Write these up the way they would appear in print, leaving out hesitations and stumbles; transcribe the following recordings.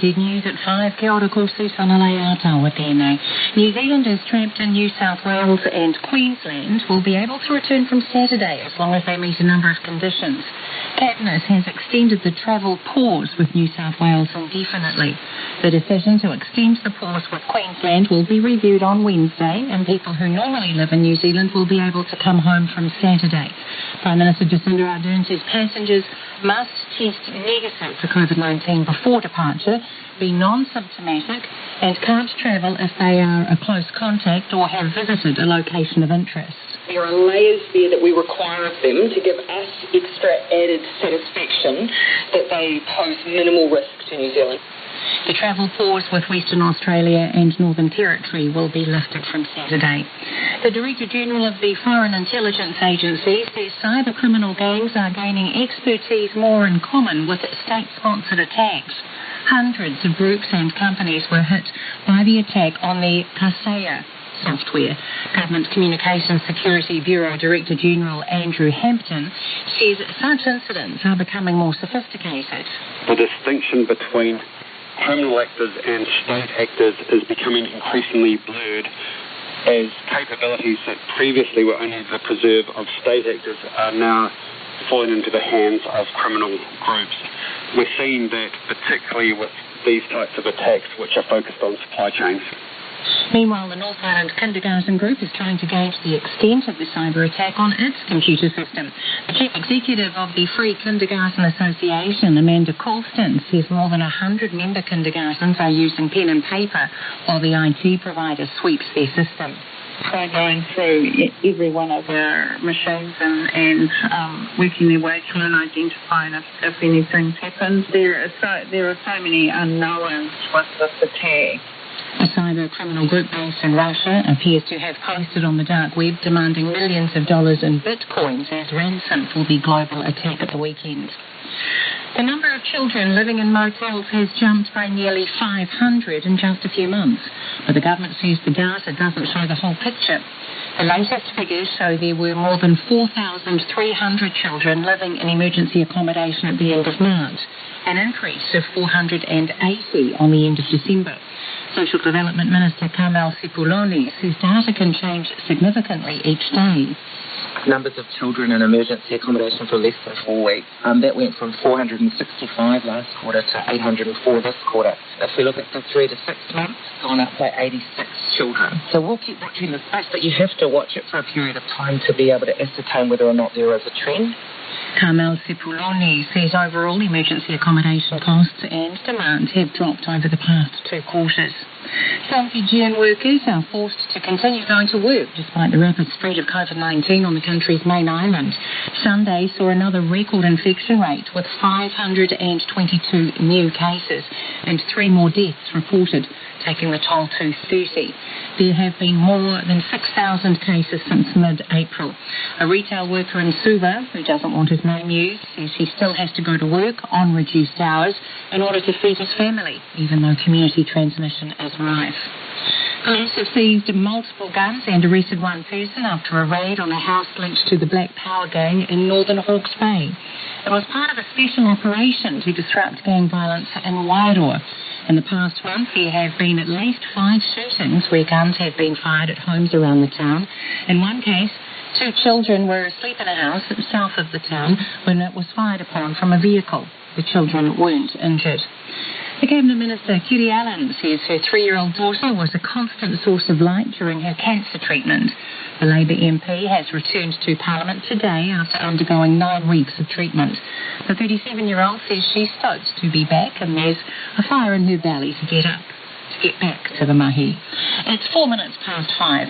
NZ News at 5. Kia ora koutou, Sanalei Aotawa tēnei. New Zealanders trapped in New South Wales and Queensland will be able to return from Saturday as long as they meet a number of conditions. Cabinet has extended the travel pause with New South Wales indefinitely. The decision to extend the pause with Queensland will be reviewed on Wednesday, and people who normally live in New Zealand will be able to come home from Saturday. Prime Minister Jacinda Ardern says passengers must test negative for COVID-19 before departure, be non-symptomatic, and can't travel if they are a close contact or have visited a location of interest. There are layers there that we require of them to give us extra added satisfaction that they pose minimal risk to New Zealand. The travel pause with Western Australia and Northern Territory will be lifted from Saturday. The Director General of the Foreign Intelligence Agency says cyber criminal gangs are gaining expertise more in common with state-sponsored attacks. Hundreds of groups and companies were hit by the attack on the Kaseya software. Government Communications Security Bureau Director General Andrew Hampton says such incidents are becoming more sophisticated. The distinction between criminal actors and state actors is becoming increasingly blurred as capabilities that previously were only the preserve of state actors are now falling into the hands of criminal groups. We're seeing that particularly with these types of attacks which are focused on supply chains. Meanwhile, the North Island Kindergarten Group is trying to gauge the extent of the cyber attack on its computer system. The Chief Executive of the Free Kindergarten Association, Amanda Colston, says more than 100 member kindergartens are using pen and paper while the IT provider sweeps their system. They're going through every one of our machines and working their way through and identifying if anything's happened. There are so many unknowns with this attack. A cyber criminal group based in Russia appears to have posted on the dark web demanding millions of dollars in bitcoins as ransom for the global attack at the weekend. The number of children living in motels has jumped by nearly 500 in just a few months, but the government says the data doesn't show the whole picture. The latest figures show there were more than 4,300 children living in emergency accommodation at the end of March, an increase of 480 on the end of December. Social Development Minister Carmel Sepuloni says data can change significantly each day. Numbers of children in emergency accommodation for less than 4 weeks. That went from 465 last quarter to 804 this quarter. If we look at the 3 to 6 months, it's gone up by 86 children. So we'll keep watching the space, but you have to watch it for a period of time to be able to ascertain whether or not there is a trend. Carmel Sepuloni says overall emergency accommodation costs and demand have dropped over the past 2 quarters. Some Fijian workers are forced to continue going to work despite the rapid spread of COVID-19 on the country's main island. Sunday saw another record infection rate with 522 new cases and 3 more deaths reported, taking the toll to 30. There have been more than 6,000 cases since mid-April. A retail worker in Suva, who doesn't want his name used, says he still has to go to work on reduced hours in order to feed his family, even though community transmission is rife. Police have seized multiple guns and arrested one person after a raid on a house linked to the Black Power gang in northern Hawke's Bay. It was part of a special operation to disrupt gang violence in Wairoa. In the past month, there have been at least 5 shootings where guns have been fired at homes around the town. In one case, 2 children were asleep in a house south of the town when it was fired upon from a vehicle. The children weren't injured. The Cabinet Minister, Kiri Allen, says her 3-year-old daughter was a constant source of light during her cancer treatment. The Labour MP has returned to Parliament today after undergoing 9 weeks of treatment. The 37-year-old says she's stoked to be back and there's a fire in her belly to get back to the mahi. It's 4 minutes past 5.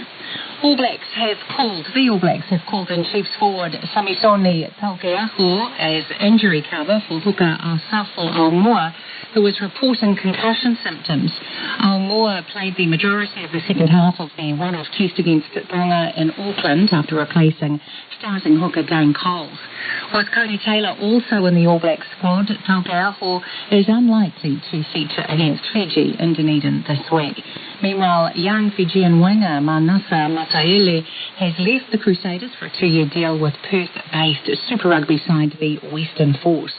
The All Blacks have called in Chiefs forward Samisoni Taukei'aho as injury cover for hooker Asafo Aumua, who was reporting concussion symptoms. Aumua played the majority of the second half of the one-off test against Tonga in Auckland after replacing starting hooker Dane Coles. With Cody Taylor also in the All Blacks squad, Taukei'aho is unlikely to feature against Fiji in Dunedin this week. Meanwhile, young Fijian winger Manasa Mataele has left the Crusaders for a 2-year deal with Perth-based Super Rugby side the Western Force.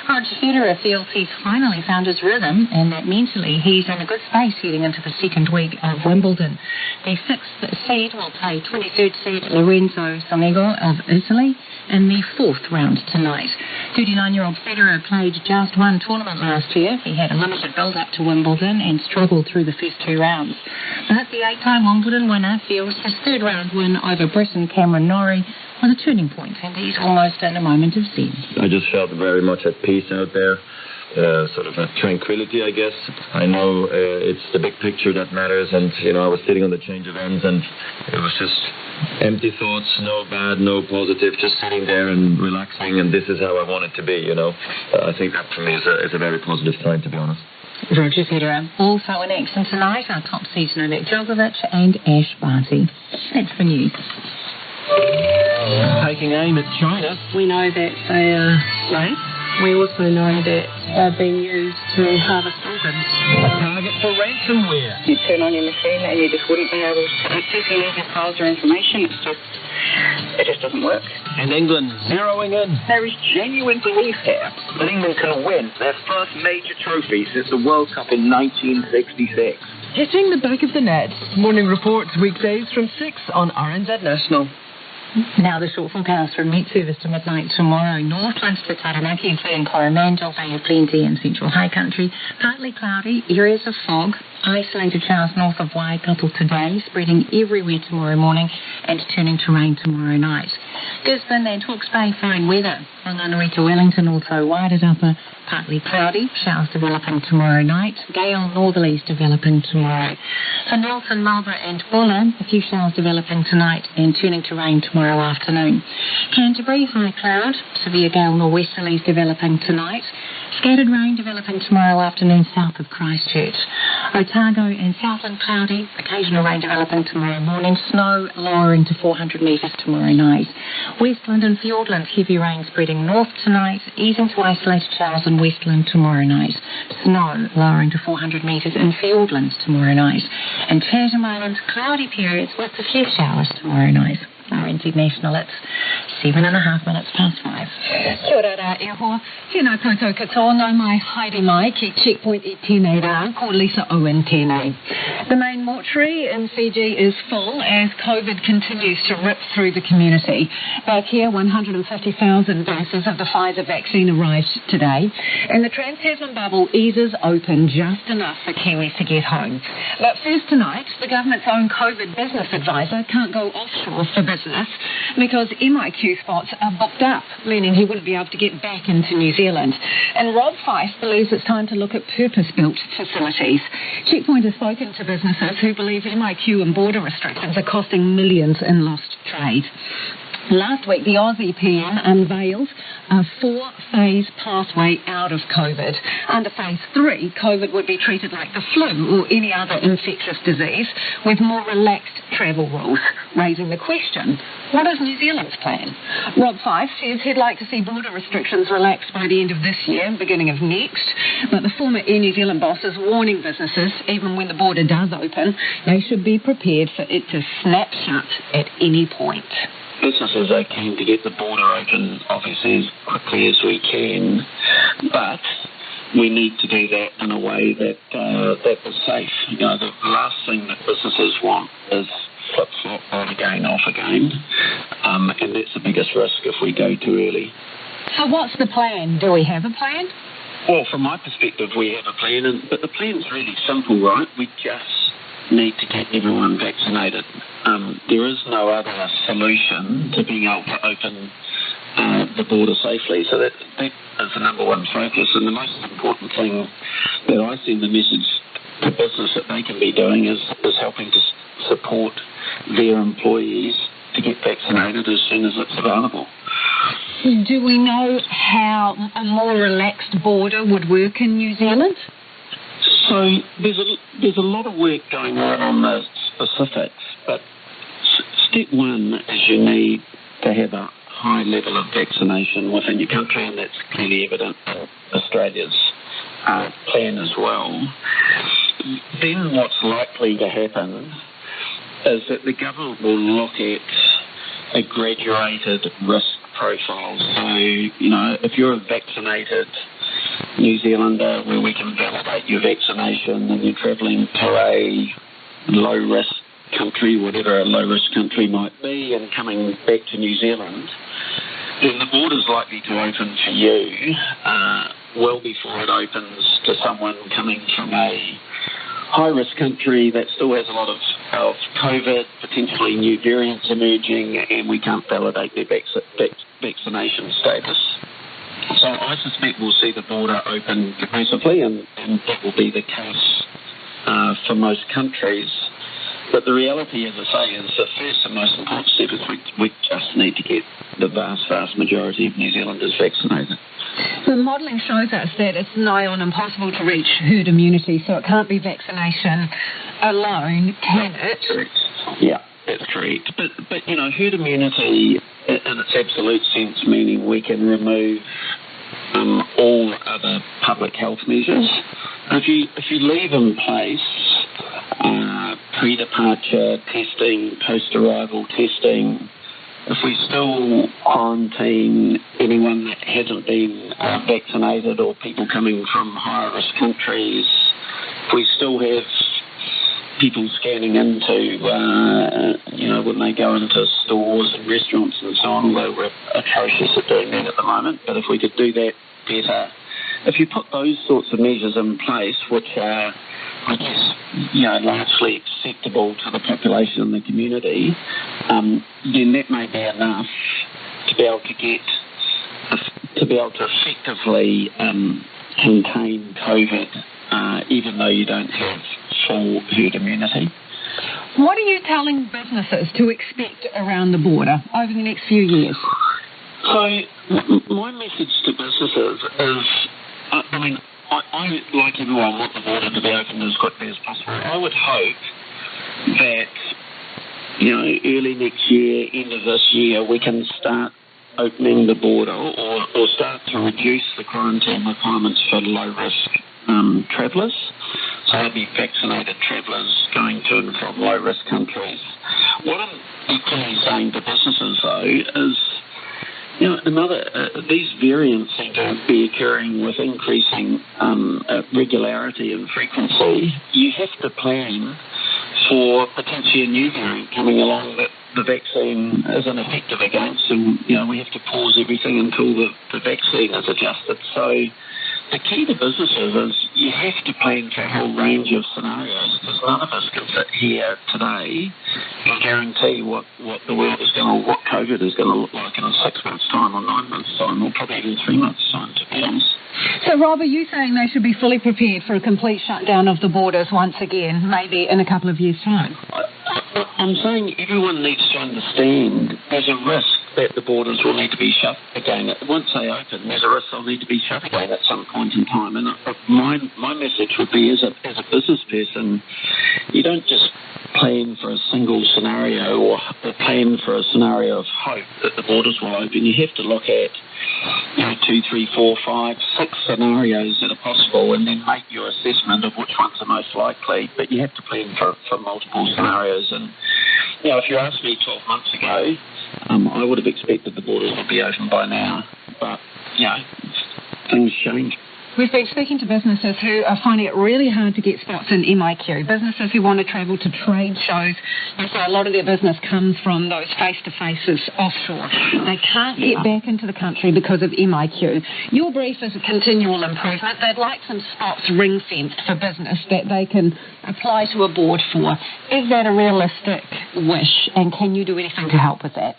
Roger Federer feels he's finally found his rhythm and that mentally he's in a good space heading into the second week of Wimbledon. The 6th seed will play 23rd seed Lorenzo Sonego of Italy in the 4th round tonight. 39-year-old Federer played just one tournament last year. He had a limited build-up to Wimbledon and struggled through the first 2 rounds. But the 8-time Wimbledon winner feels his 3rd round win over Briton Cameron Norrie was a turning point, and he's almost in a moment of zen. I just felt very much at peace out there, sort of a tranquility, I guess. I know it's the big picture that matters, and, I was sitting on the change of ends, and it was just empty thoughts, no bad, no positive, just sitting there and relaxing, and this is how I want it to be, I think that for me is a very positive sign, to be honest. Roger Federer. Also in action tonight are top seeds Novak Djokovic and Ash Barty. That's the news. Taking aim at China. We know that's a race. We also know that they're being used to harvest organs. A target for ransomware. You turn on your machine and you just wouldn't be able to access any of your files or information. It just doesn't work. And England zeroing in. There is genuine belief here that England can win their first major trophy since the World Cup in 1966. Hitting the back of the net. Morning reports weekdays from 6 on RNZ National. Now the short forecast from Met Service to midnight tomorrow. Northlands to Taranaki, including Coromandel, Bay of Plenty and Central High Country. Partly cloudy, areas of fog. Isolated showers north of Waikato today, spreading everywhere tomorrow morning and turning to rain tomorrow night. Gisborne and Hawke's Bay, fine weather. Whanganui to Wellington, also Waited Upper, partly cloudy. Showers developing tomorrow night. Gale northerlies developing tomorrow. For Nelson, Marlborough and Buller, a few showers developing tonight and turning to rain tomorrow afternoon. Canterbury, high cloud. Severe gale nor'westerlies developing tonight. Scattered rain developing tomorrow afternoon south of Christchurch. Otago and Southland cloudy. Occasional rain developing tomorrow morning. Snow lowering to 400 metres tomorrow night. Westland and Fiordland, heavy rain spreading north tonight. Easing to isolated showers in Westland tomorrow night. Snow lowering to 400 metres in Fiordland tomorrow night. And Chatham Island, cloudy periods with a few showers tomorrow night. RNZ National, it's 7.5 minutes past 5. Kia ora e hoa. Tēnā koutou katoa, no mai haere mai ki Checkpoint e tēnei rā, ko Lisa Owen tēnei. The main mortuary in Fiji is full as COVID continues to rip through the community. Back here, 150,000 doses of the Pfizer vaccine arrived today, and the Trans-Tasman bubble eases open just enough for Kiwis to get home. But first tonight, the government's own COVID business advisor can't go offshore for business because MIQ spots are booked up, meaning he wouldn't be able to get back into New Zealand. And Rob Fife believes it's time to look at purpose-built facilities. Checkpoint has spoken to businesses who believe MIQ and border restrictions are costing millions in lost trade. Last week, the Aussie PM unveiled a 4-phase pathway out of COVID. Under phase 3, COVID would be treated like the flu or any other infectious disease with more relaxed travel rules, raising the question, what is New Zealand's plan? Rob Fife says he'd like to see border restrictions relaxed by the end of this year and beginning of next, but the former Air New Zealand boss is warning businesses, even when the border does open, they should be prepared for it to snap shut at any point. Businesses are keen to get the border open, obviously, as quickly as we can, but we need to do that in a way that is safe. The last thing that businesses want is flip-flop, on again, off again, and that's the biggest risk if we go too early. So what's the plan? Do we have a plan? Well, from my perspective, we have a plan, but the plan's really simple, right? We just need to get everyone vaccinated. There is no other solution to being able to open the border safely. So that is the number one focus. And the most important thing that I send the message to business that they can be doing is helping to support their employees to get vaccinated as soon as it's available. Do we know how a more relaxed border would work in New Zealand? So there's a lot of work going on the specifics, but step one is you need to have a high level of vaccination within your country, and that's clearly evident in Australia's plan as well. Then what's likely to happen is that the government will look at a graduated risk profiles. So, if you're a vaccinated New Zealander where we can validate your vaccination and you're travelling to a low-risk country, whatever a low-risk country might be, and coming back to New Zealand, then the border's likely to open for you well before it opens to someone coming from a high-risk country that still has a lot of COVID, potentially new variants emerging, and we can't validate their vaccination status. So I suspect we'll see the border open progressively, and that will be the case for most countries. But the reality, as I say, is the first and most important step is we just need to get the vast, vast majority of New Zealanders vaccinated. The modelling shows us that it's nigh on impossible to reach herd immunity, so it can't be vaccination alone, can it? Correct. Yeah, that's correct. But herd immunity in its absolute sense, meaning we can remove all other public health measures. If you leave in place pre-departure testing, post-arrival testing, if we still quarantine anyone that hasn't been vaccinated or people coming from higher risk countries, if we still have people scanning into, when they go into stores and restaurants and so on, although we're atrocious at doing that at the moment, but if we could do that better, if you put those sorts of measures in place, which are, I guess, largely acceptable to the population and the community, then that may be enough to be able to effectively contain COVID, even though you don't have full herd immunity. What are you telling businesses to expect around the border over the next few years? So my message to businesses is, I like everyone, want the border to be open as quickly as possible. I would hope that, early next year, end of this year, we can start opening the border or start to reduce the quarantine requirements for low-risk travellers. So that'd be vaccinated travellers going to and from low-risk countries. What I'm equally saying to businesses, though, is these variants seem to be occurring with increasing regularity and frequency. You have to plan for potentially a new variant coming along that the vaccine isn't effective against, and we have to pause everything until the vaccine is adjusted. So the key to businesses is you have to plan for a whole range of scenarios, because none of us can sit here today and guarantee what the world is going to, what COVID is going to look like in 6 months' time or 9 months' time, or probably even 3 months' time, to be honest. So, Rob, are you saying they should be fully prepared for a complete shutdown of the borders once again, maybe in a couple of years' time? I'm saying everyone needs to understand there's a risk that the borders will need to be shut again. Once they open, there's a risk they'll need to be shut again at some point in time. And my message would be, as a business person, you don't just plan for a single scenario or plan for a scenario of hope that the borders will open. You have to look at 2, 3, 4, 5, 6 scenarios that are possible, and then make your assessment of which ones are most likely. But you have to plan for multiple scenarios. And if you asked me 12 months ago, I would have expected the borders would be open by now. But things change. We've been speaking to businesses who are finding it really hard to get spots in MIQ, businesses who want to travel to trade shows. And so a lot of their business comes from those face-to-faces offshore. They can't get back into the country because of MIQ. Your brief is a continual improvement. They'd like some spots ring-fenced for business that they can apply to a board for. Is that a realistic wish, and can you do anything to help with that?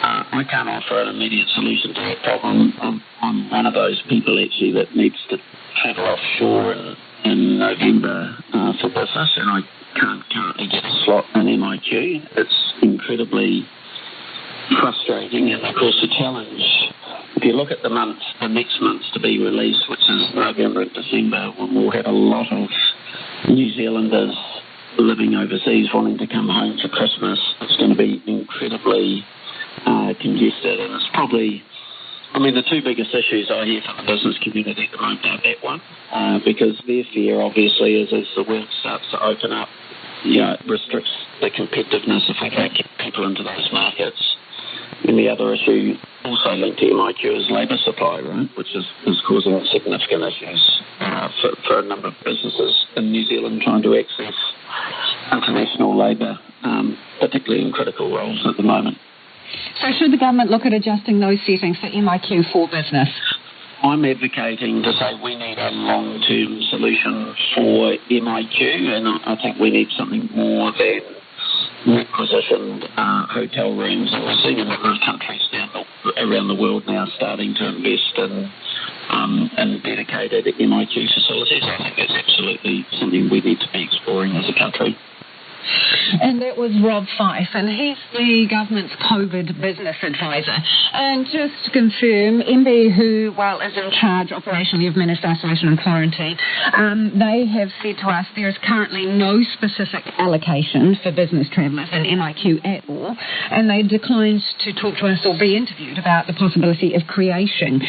I can't offer an immediate solution to that problem. I'm one of those people, actually, that needs to travel offshore in November for business, and I can't currently get a slot in MIQ. It's incredibly frustrating, and of course the challenge, if you look at the next months to be released, which is November and December, when we'll have a lot of New Zealanders living overseas wanting to come home for Christmas, it's going to be incredibly congested, and it's probably, the two biggest issues I hear from the business community at the moment are that one, because their fear obviously is as the world starts to open up restricts the competitiveness if we don't get people into those markets. And the other issue also linked to MIQ is labour supply, right, which is causing significant issues for a number of businesses in New Zealand trying to access international labour, particularly in critical roles at the moment. So should the government look at adjusting those settings for MIQ for business? I'm advocating to say we need a long-term solution for MIQ, and I think we need something more than requisitioned hotel rooms. And we're seeing a number of countries around the world now starting to invest in dedicated MIQ facilities. I think that's absolutely something we need to be exploring as a country. And that was Rob Fife, and he's the government's COVID business advisor. And just to confirm, MB, who, is in charge operationally of managed isolation and quarantine, they have said to us there is currently no specific allocation for business travellers in MIQ at all, and they declined to talk to us or be interviewed about the possibility of creating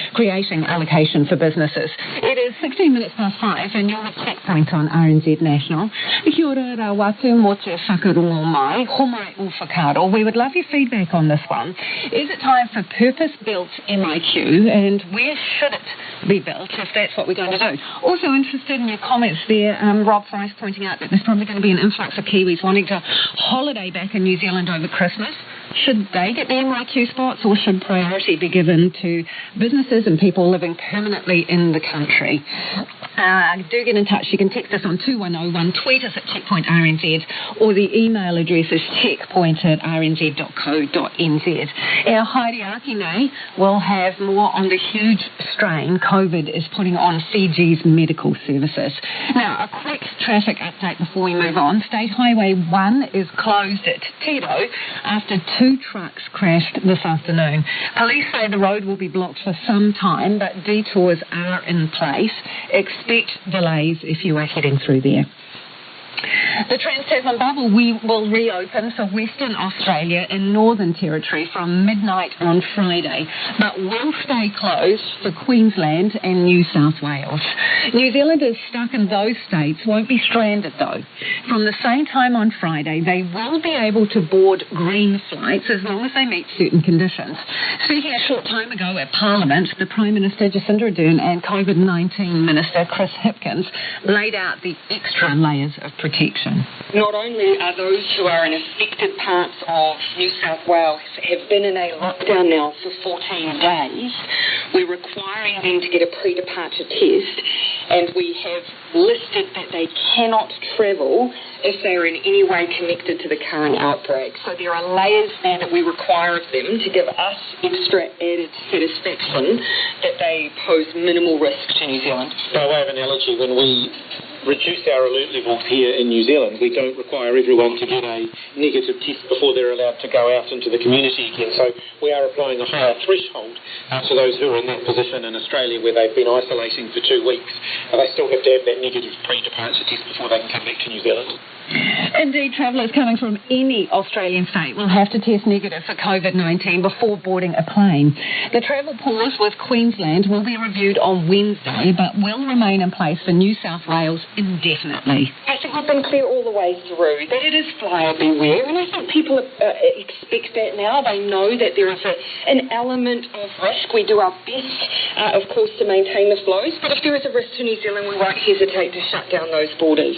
allocation for businesses. It is 16 minutes past 5, and you're at Checkpoint on RNZ National. Kia ora rā watu, mō te whakarungo mai, homai o whakaro. We would love your feedback on this one. Is it time for purpose-built MIQ, and where should it be built if that's what we're going to do? Also interested in your comments there, Rob Price pointing out that there's probably going to be an influx of Kiwis wanting to holiday back in New Zealand over Christmas. Should they get the MIQ spots, or should priority be given to businesses and people living permanently in the country? Do get in touch. You can text us on 2101, tweet us at Checkpoint RNZ, or the email address is checkpoint@rnz.co.nz. Our Heidi Akine will have more on the huge strain COVID is putting on Fiji's medical services. Now, a quick traffic update before we move on. State Highway 1 is closed at Tiro after 2 trucks crashed this afternoon. Police say the road will be blocked for some time, but detours are in place. Expect delays if you are heading through there. The Trans-Tasman bubble will reopen for Western Australia and Northern Territory from midnight on Friday, but will stay closed for Queensland and New South Wales. New Zealanders stuck in those states won't be stranded, though. From the same time on Friday, they will be able to board green flights as long as they meet certain conditions. Speaking a short time ago at Parliament, the Prime Minister Jacinda Ardern and COVID-19 Minister Chris Hipkins laid out the extra layers of protection. Not only are those who are in affected parts of New South Wales have been in a lockdown now for 14 days, we're requiring them to get a pre-departure test, and we have listed that they cannot travel if they are in any way connected to the current outbreak. So there are layers there that we require of them to give us extra added satisfaction that they pose minimal risk to New Zealand. By way of analogy, when we reduce our alert levels here in New Zealand, we don't require everyone to get a negative test before they're allowed to go out into the community again. So we are applying a higher threshold to those who are in that position in Australia where they've been isolating for 2 weeks. They still have to have that negative pre-departure test before they can come back to New Zealand. Indeed, travellers coming from any Australian state will have to test negative for COVID-19 before boarding a plane. The travel pause with Queensland will be reviewed on Wednesday, but will remain in place for New South Wales indefinitely. I think we've been clear all the way through that it is flyer beware, and I think people expect that now. They know that there is an element of risk. We do our best, of course, to maintain the flows, but if there is a risk to New Zealand, we won't hesitate to shut down those borders.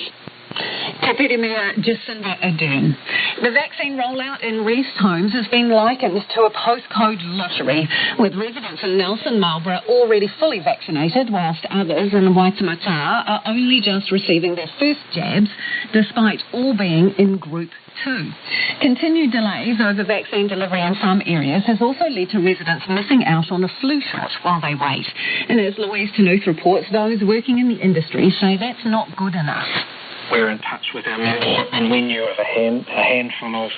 Deputy Mayor Jacinda Ardern. The vaccine rollout in rest homes has been likened to a postcode lottery, with residents in Nelson Marlborough already fully vaccinated, whilst others in Waitemata are only just receiving their first jabs, despite all being in Group 2. Continued delays over vaccine delivery in some areas has also led to residents missing out on a flu shot while they wait. And as Louise Tenuth reports, those working in the industry say that's not good enough. We're in touch with our membership, and we knew of a handful of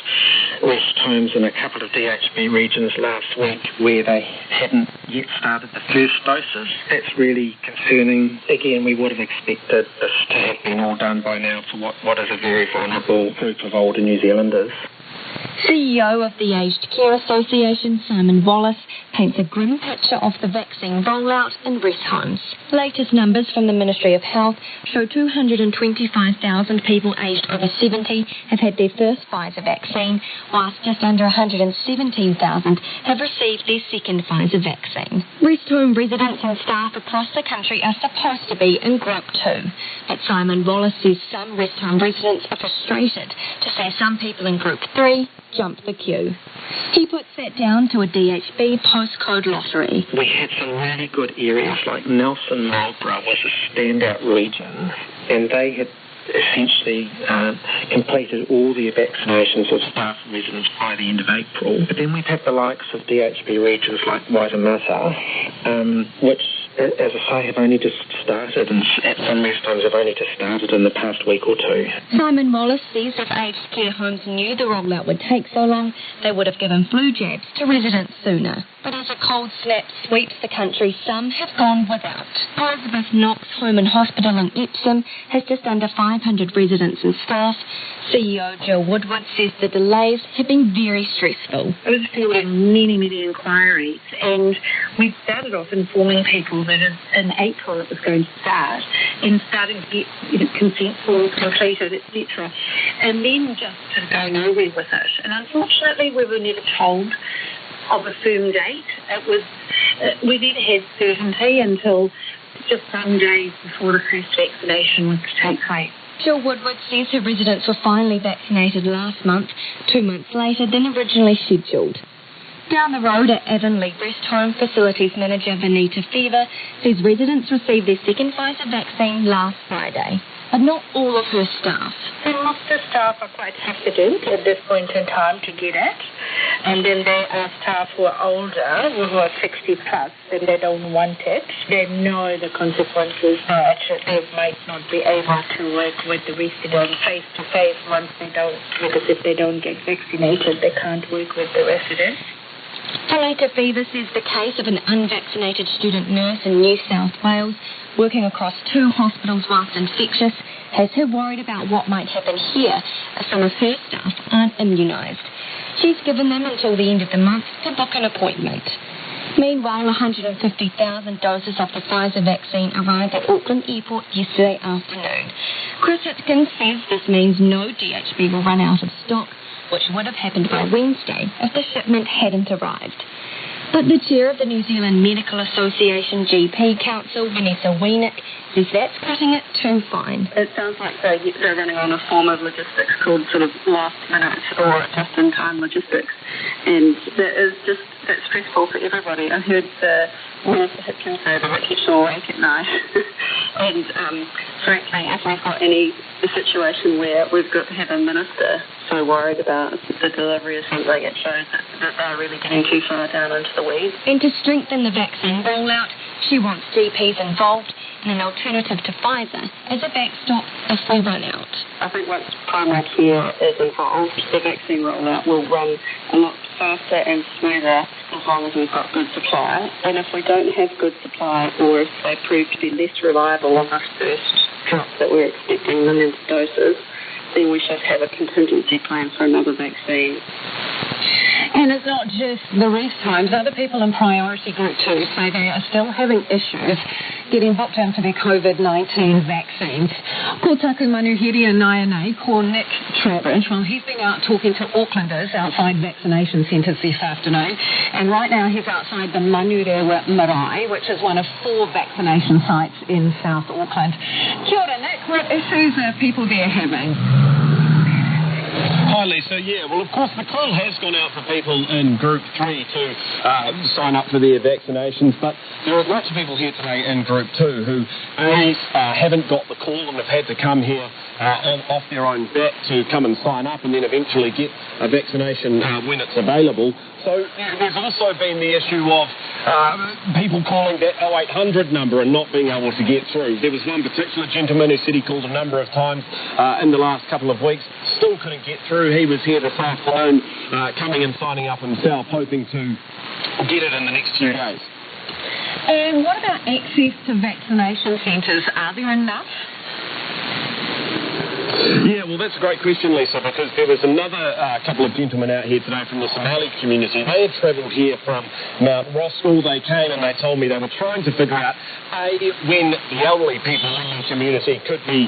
rest homes in a couple of DHB regions last week where they hadn't yet started the first doses. That's really concerning. Again, we would have expected this to have been all done by now for what is a very vulnerable group of older New Zealanders. CEO of the Aged Care Association, Simon Wallace, paints a grim picture of the vaccine rollout in rest homes. Latest numbers from the Ministry of Health show 225,000 people aged over 70 have had their first Pfizer vaccine, whilst just under 117,000 have received their second Pfizer vaccine. Rest home residents and staff across the country are supposed to be in Group 2, but Simon Wallace says some rest home residents are frustrated to say some people in Group 3 jump the queue. He puts that down to a DHB postcode lottery. We had some really good areas, like Nelson Marlborough was a standout region, and they had essentially completed all their vaccinations of staff and residents by the end of April. But then we've had the likes of DHB regions like Waitemata, which, as I say, have only just started, and at some rest homes have only just started in the past week or two. Simon Wallace says if aged care homes knew the rollout would take so long, they would have given flu jabs to residents sooner. But as a cold snap sweeps the country, some have gone without. Elizabeth Knox Home and Hospital in Epsom has just under 500 residents and staff. CEO Jill Woodward says the delays have been very stressful. I was fielding many inquiries, and we started off informing people that in April it was going to start, and starting to get consent forms completed, etc. And then just to go nowhere with it. And unfortunately, we were never told of a firm date. It was we never had certainty until just some days before the first vaccination was to take place. Jill Woodward says her residents were finally vaccinated last month, 2 months later than originally scheduled. Down the road at Avonlea Rest Home, Facilities Manager Vanita Fever says residents received their second Pfizer vaccine last Friday, but not all of her staff. And most of the staff are quite hesitant at this point in time to get it. And then there are staff who are older, who are 60 plus, and they don't want it. They know the consequences that they might not be able to work with the resident face to face once they don't, because if they don't get vaccinated, they can't work with the residents. Vanita Fever says the case of an unvaccinated student nurse in New South Wales working across 2 hospitals whilst infectious has her worried about what might happen here as some of her staff aren't immunised. She's given them until the end of the month to book an appointment. Meanwhile, 150,000 doses of the Pfizer vaccine arrived at Auckland Airport yesterday afternoon. Chris Hitkins says this means no DHB will run out of stock, which would have happened by Wednesday if the shipment hadn't arrived. But the chair of the New Zealand Medical Association GP Council, Vanessa Wienick, says that's cutting it too fine. It sounds like they're running on a form of logistics called sort of last minute or just-in-time logistics. And that's stressful for everybody. I heard Vanessa Hitkins say that it keeps you awake at night. And frankly, if we've got a situation where we've got to have a minister so worried about the delivery of something, it shows that they're really getting too far down into the weeds. And to strengthen the vaccine rollout, she wants GPs involved in an alternative to Pfizer as a backstop if we run out. I think once primary care is involved, the vaccine rollout will run a lot faster and smoother as long as we've got good supply. And if we don't have good supply, or if they prove to be less reliable on this first drop that we're expecting millions of doses, then we should have a contingency plan for another vaccine. And it's not just the rest homes. Other people in Priority Group 2 say they are still having issues getting booked in for their COVID-19 vaccines. Ko taku manuhiri a Naianei, ko Nick Trowbridge. Well, he's been out talking to Aucklanders outside vaccination centres this afternoon. And right now he's outside the Manurewa Marae, which is one of 4 vaccination sites in South Auckland. Kia ora, Nick. What issues are people there having? Hi, Lisa. Yeah, well, of course, the call has gone out for people in Group 3 to sign up for their vaccinations, but there are lots of people here today in Group 2 who haven't got the call and have had to come here off their own bat to come and sign up and then eventually get a vaccination when it's available. So there's also been the issue of people calling that 0800 number and not being able to get through. There was one particular gentleman who said he called a number of times in the last couple of weeks, still couldn't get through. He was here this afternoon coming and signing up himself, hoping to get it in the next few days. And what about access to vaccination centres? Are there enough? Yeah, well, that's a great question, Lisa, because there was another couple of gentlemen out here today from the Somali community. They had travelled here from Mount Roskill. They came and they told me they were trying to figure out, A, when the elderly people in the community could be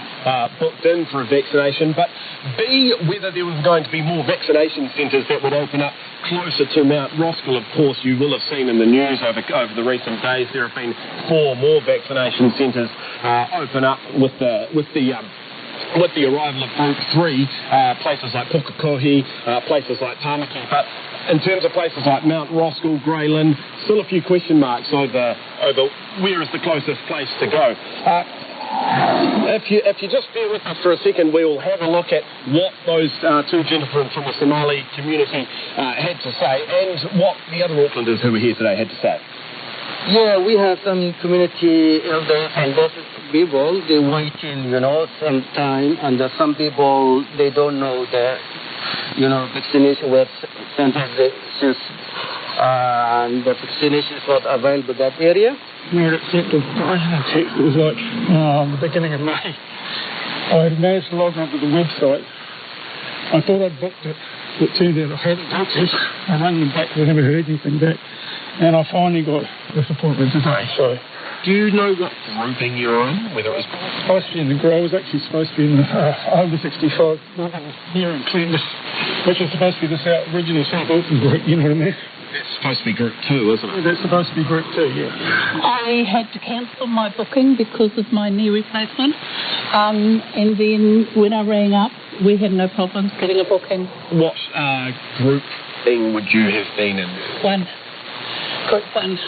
booked in for a vaccination, but B, whether there was going to be more vaccination centres that would open up closer to Mount Roskill. Of course, you will have seen in the news over the recent days there have been 4 more vaccination centres open up with the arrival of Group 3, places like Pukekohe, places like Tamaki. But in terms of places like Mount Roskill, Greyland, still a few question marks over where is the closest place to go. If you just bear with us for a second, we will have a look at what those 2 gentlemen from the Somali community had to say and what the other Aucklanders who were here today had to say. Yeah, we have some community elders and those people, they waiting, some time, and some people, they don't know the, vaccination web centers, and the vaccination is not available in that area. Made it sent a text. It was like the beginning of May. I had managed to log onto the website. I thought I'd booked it, but it turned out I hadn't booked it. I rang them back, but I never heard anything back. And I finally got this appointment today. So, do you know what grouping you're in? Whether it was supposed to be in the I was actually supposed to be in the over 65 here in Clendis, which is supposed to be the original South Auckland group. You know what I mean? That's supposed to be Group 2, isn't it? That's supposed to be Group 2, yeah. I had to cancel my booking because of my knee replacement. And then when I rang up, we had no problems getting a booking. What grouping would you have been in? 1. Group 1.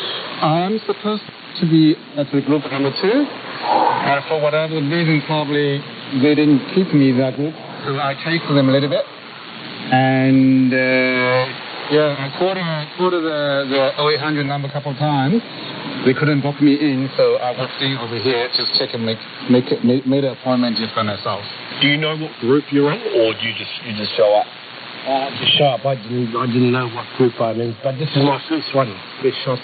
I'm supposed to be at the group number 2. For whatever reason, probably they didn't keep me that group. So I chased them a little bit. And... I called the 0800 number a couple of times. They couldn't book me in, so I was staying over here to check and made an appointment just by myself. Do you know what group you're in, or do you just show up? Just show up. I didn't know what group I'm in, but this is my first one. This shot.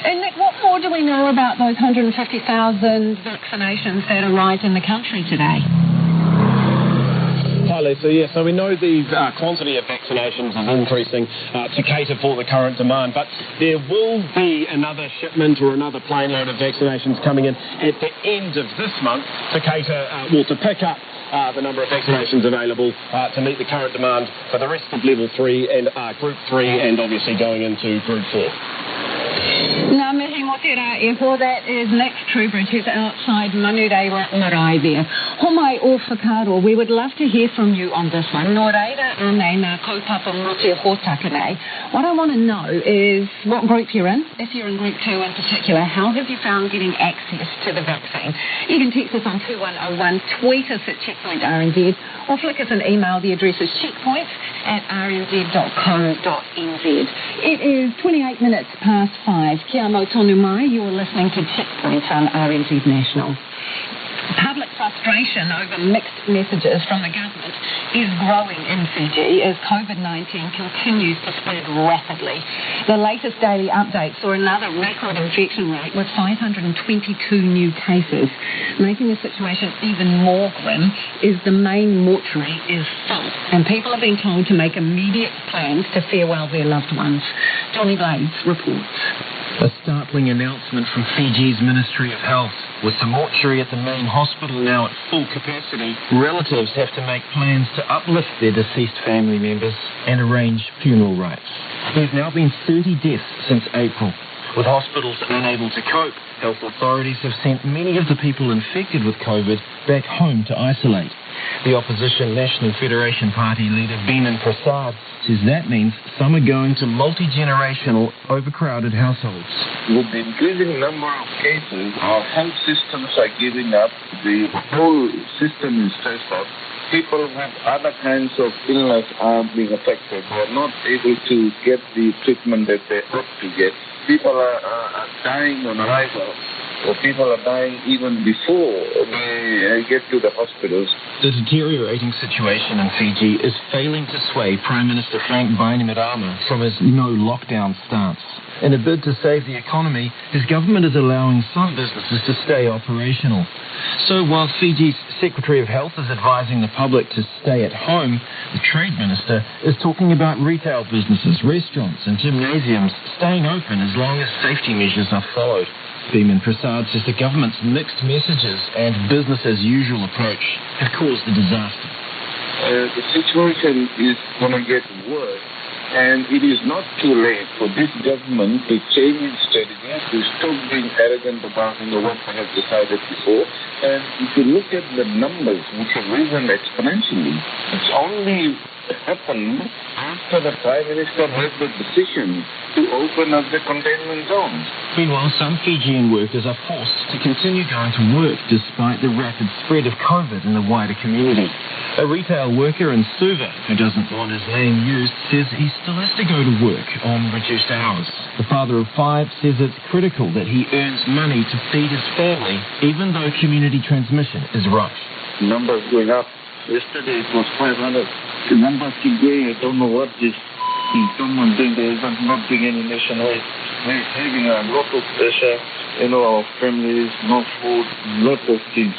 And Nick, what more do we know about those 150,000 vaccinations that arrived in the country today? Hi, Lisa. Yeah, so we know the quantity of vaccinations is increasing to cater for the current demand, but there will be another shipment or another plane load of vaccinations coming in at the end of this month to cater, to pick up the number of vaccinations available to meet the current demand for the rest of Level 3 and Group 3 and obviously going into Group 4. Ngā mihi mo te rā e ho, that is Nick Trubridge, who's outside Manureira Marae there. Ho mai o whakaro, we would love to hear from you on this one. Nō reira anei nā kaupapa mo te hōtaka nei. What I want to know is what group you're in. If you're in Group 2 in particular, how have you found getting access to the vaccine? You can text us on 2101, tweet us at Checkpoint RNZ, or flick us an email. The address is checkpoint@rnz.co.nz. It is 28 minutes past 5. Kia mau tonu mai, you're listening to Checkpoint on RNZ National. Public frustration over mixed messages from the government is growing in Fiji as COVID-19 continues to spread rapidly. The latest daily update saw another record infection rate with 522 new cases. Making the situation even more grim is the main mortuary is full and people are being told to make immediate plans to farewell their loved ones. Johnny Blades reports. A startling announcement from Fiji's Ministry of Health. With the mortuary at the main hospital now at full capacity, relatives have to make plans to uplift their deceased family members and arrange funeral rites. There's now been 30 deaths since April. With hospitals unable to cope, health authorities have sent many of the people infected with COVID back home to isolate. The opposition National Federation Party leader Benan Prasad says that means some are going to multi-generational, overcrowded households. With the increasing number of cases, our health systems are giving up. The whole system is stressed out. People with other kinds of illness are being affected. They are not able to get the treatment that they ought to get. People are dying on arrival. So people are dying even before they get to the hospitals. The deteriorating situation in Fiji is failing to sway Prime Minister Frank Bainimarama from his no-lockdown stance. In a bid to save the economy, his government is allowing some businesses to stay operational. So while Fiji's Secretary of Health is advising the public to stay at home, the Trade Minister is talking about retail businesses, restaurants and gymnasiums staying open as long as safety measures are followed. Beeman Prasad says the government's mixed messages and business-as-usual approach have caused the disaster. The situation is going to get worse, and it is not too late for this government to change its strategy, to stop being arrogant about what they have decided before. And if you look at the numbers, which have risen exponentially, it's only happened after the Prime Minister made the decision to open up the containment zones. Meanwhile, some Fijian workers are forced to continue going to work despite the rapid spread of COVID in the wider community. A retail worker in Suva, who doesn't want his name used, says he still has to go to work on reduced hours. The father of 5 says it's critical that he earns money to feed his family, even though community transmission is rough. Numbers going up. Yesterday it was 500. The numbers keep going. I don't know what this government doing. They are not doing any nationwide. We're having a lot of pressure. Our families, no food, lot of things.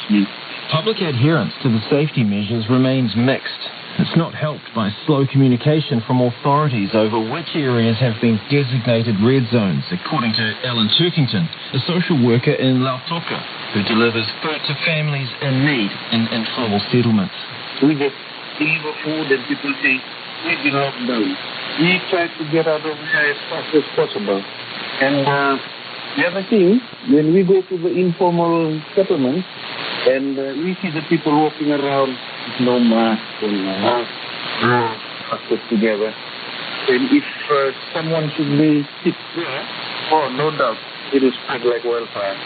Public adherence to the safety measures remains mixed. It's not helped by slow communication from authorities over which areas have been designated red zones, according to Ellen Turkington, a social worker in Lautoka, who delivers food to families in need in informal settlements. We just deliver food and people say, we've been locked down. We try to get out of here as fast as possible. And the other thing, when we go to the informal settlements, and we see the people walking around with no mask and put together. And if someone should be sick there, no doubt, it will spread like wildfire.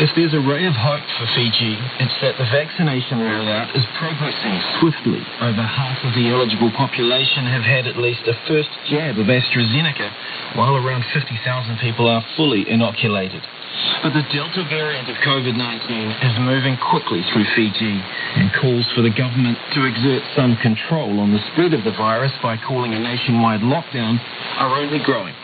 If there's a ray of hope for Fiji, it's that the vaccination rollout is progressing swiftly. Over half of the eligible population have had at least a first jab of AstraZeneca, while around 50,000 people are fully inoculated. But the Delta variant of COVID-19 is moving quickly through Fiji, and calls for the government to exert some control on the spread of the virus by calling a nationwide lockdown are only growing.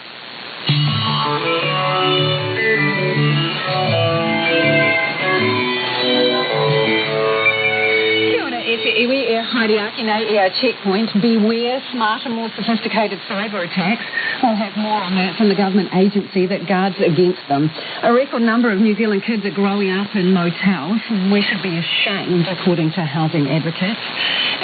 Checkpoint. Beware smarter, more sophisticated cyber attacks. We'll have more on that from the government agency that guards against them. A record number of New Zealand kids are growing up in motels. We should be ashamed, according to housing advocates.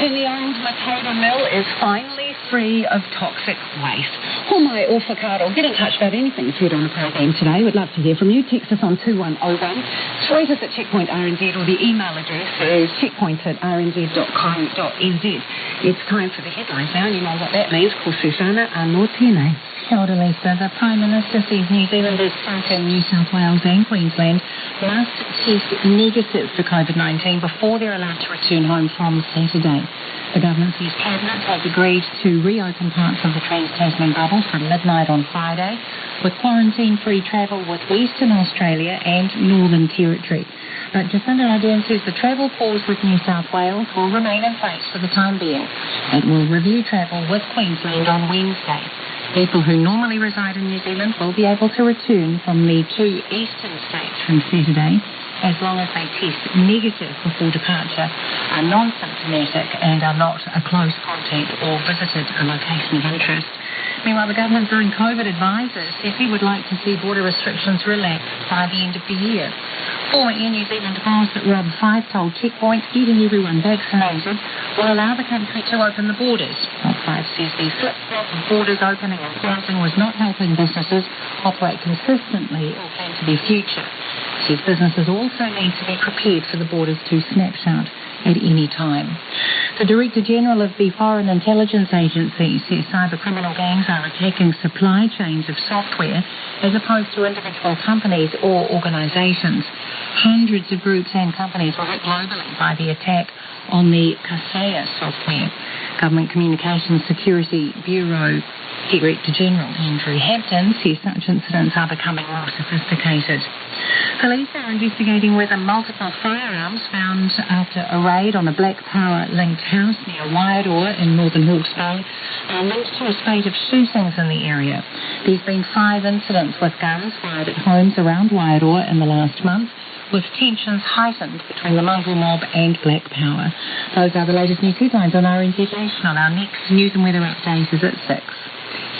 And the old Makoda mill is finally free of toxic waste. Homai or Whakaaro, get in touch about anything you've heard on the program today. We'd love to hear from you. Text us on 2101. Tweet us at Checkpoint RNZ, or the email address is checkpoint@rnz.co.nz. It's time for the headlines now, and you know what that means. Ko Susana anō tēnei. Kia ora, Lisa. The Prime Minister says New Zealanders stuck in New South Wales and Queensland must test negative for COVID-19 before they're allowed to return home from Saturday. The government says Cabinet has agreed to reopen parts of the Trans-Tasman bubble from midnight on Friday, with quarantine-free travel with Western Australia and Northern Territory. But Jacinda Ardern says the travel pause with New South Wales will remain in place for the time being. It will review travel with Queensland on Wednesday. People who normally reside in New Zealand will be able to return from the 2 eastern states from Saturday, as long as they test negative before departure, are non-symptomatic and are not a close contact or visited a location of interest. Meanwhile, the government's own COVID advisor says he would like to see border restrictions relaxed by the end of the year. Former Air New Zealand boss Rob Fyfe told Checkpoint getting everyone vaccinated will allow the country to open the borders. Rob Fyfe says the flip-flop of borders opening and closing was not helping businesses operate consistently or plan to their future. Says businesses also need to be prepared for the borders to snapshot at any time. The Director General of the Foreign Intelligence Agency says cyber criminal gangs are attacking supply chains of software as opposed to individual companies or organisations. Hundreds of groups and companies were hit globally by the attack on the Kaseya software. Government Communications Security Bureau Director General Andrew Hampton says such incidents are becoming more sophisticated. Police are investigating whether multiple firearms found after a raid on a Black Power-linked house near Wairoa in Northern Hawke's Bay are linked to a spate of shootings in the area. There's been 5 incidents with guns fired at homes around Wairoa in the last month, with tensions heightened between the mongrel mob and Black Power. Those are the latest news headlines on RNZ National. Our next news and weather update is at 6.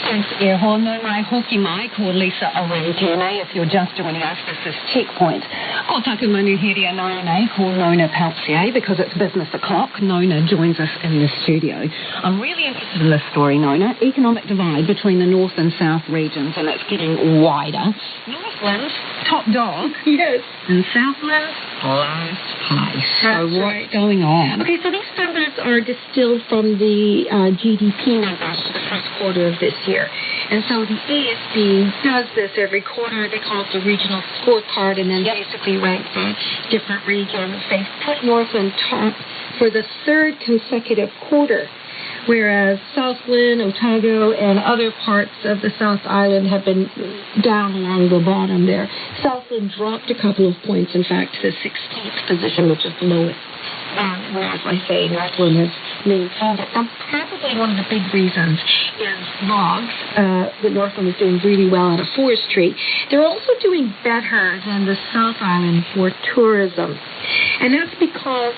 Thanks, Airhorn. No mai hoki mai, ko Lisa Owen tēnei. If you're just joining us, this is Checkpoint. Ko taku manuhiria nāne, ko Nona Paltier, because it's business o'clock. Nona joins us in the studio. I'm really interested in this story, Nona. Economic divide between the north and south regions, and it's getting wider. Northland, top dog. Yes. And Southland, last place. So what's going on? Okay, so these numbers are distilled from the GDP numbers for the first quarter of this year. And so the ASB does this every quarter. They call it the regional scorecard, and then basically rank the different regions. They put Northland top for the third consecutive quarter, whereas Southland, Otago, and other parts of the South Island have been down along the bottom there. Southland dropped a couple of points, in fact, to the 16th position, which is the lowest. Whereas, I say, Northland has maintained it. Probably one of the big reasons is logs. The Northland is doing really well out of forestry. They're also doing better than the South Island for tourism. And that's because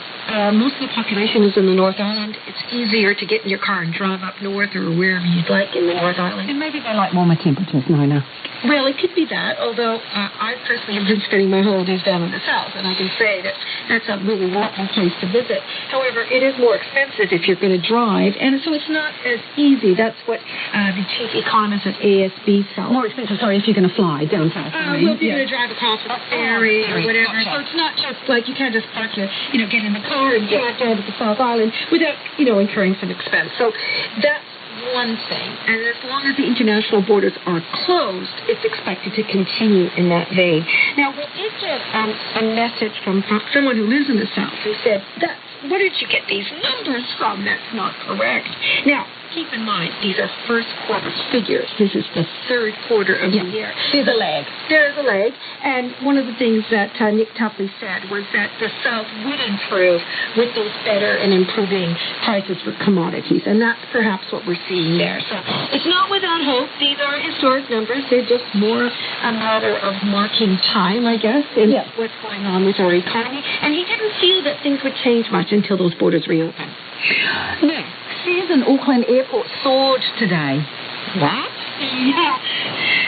most of the population is in the North Island. It's easier to get in your car and drive up north or wherever you'd like in the North Island. And maybe they like warmer temperatures, Nona. Well, it could be that, although I personally have been spending my holidays down in the south, and I can say that that's a really wonderful place to visit. However, it is more expensive if you're going to drive, and so it's not as easy. That's what the chief economist at ASB felt. More expensive, sorry, if you're going to fly down south. Well, if you're going to drive across the ferry or whatever. So it's not just like you can't just park your, get in the car and drive down to the South Island without, incurring some expense. So that's one thing. And as long as the international borders are closed, it's expected to continue in that vein. Now, we did get a message from someone who lives in the South who said, where did you get these numbers from? That's not correct. Now, keep in mind, these are first quarter figures. This is the third quarter of the year. There's a lag. There's a lag. And one of the things that Nick Tuffley said was that the South would improve with those better and improving prices for commodities. And that's perhaps what we're seeing there. So it's not without hope. These are historic numbers. They're just more a matter of marking time, I guess, in what's going on with our economy. And he didn't feel that things would change much until those borders reopen. No. Fares in Auckland Airport soared today. What? Yeah.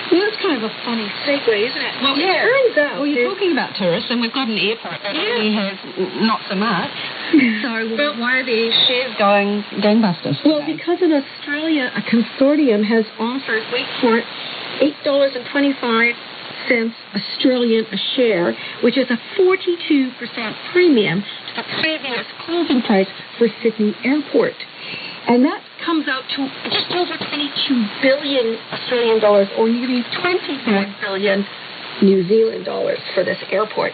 Well, that's kind of a funny segue, isn't it? Well, it turns out... Well, you're talking about tourists, and we've got an airport that only has not so much. So why are the shares going gangbusters today? Well, because in Australia, a consortium has offered, wait for it, $8.25 Australian a share, which is a 42% premium to the previous closing price for Sydney Airport. And that comes out to just over 22 billion Australian dollars, or nearly 25 billion New Zealand dollars for this airport.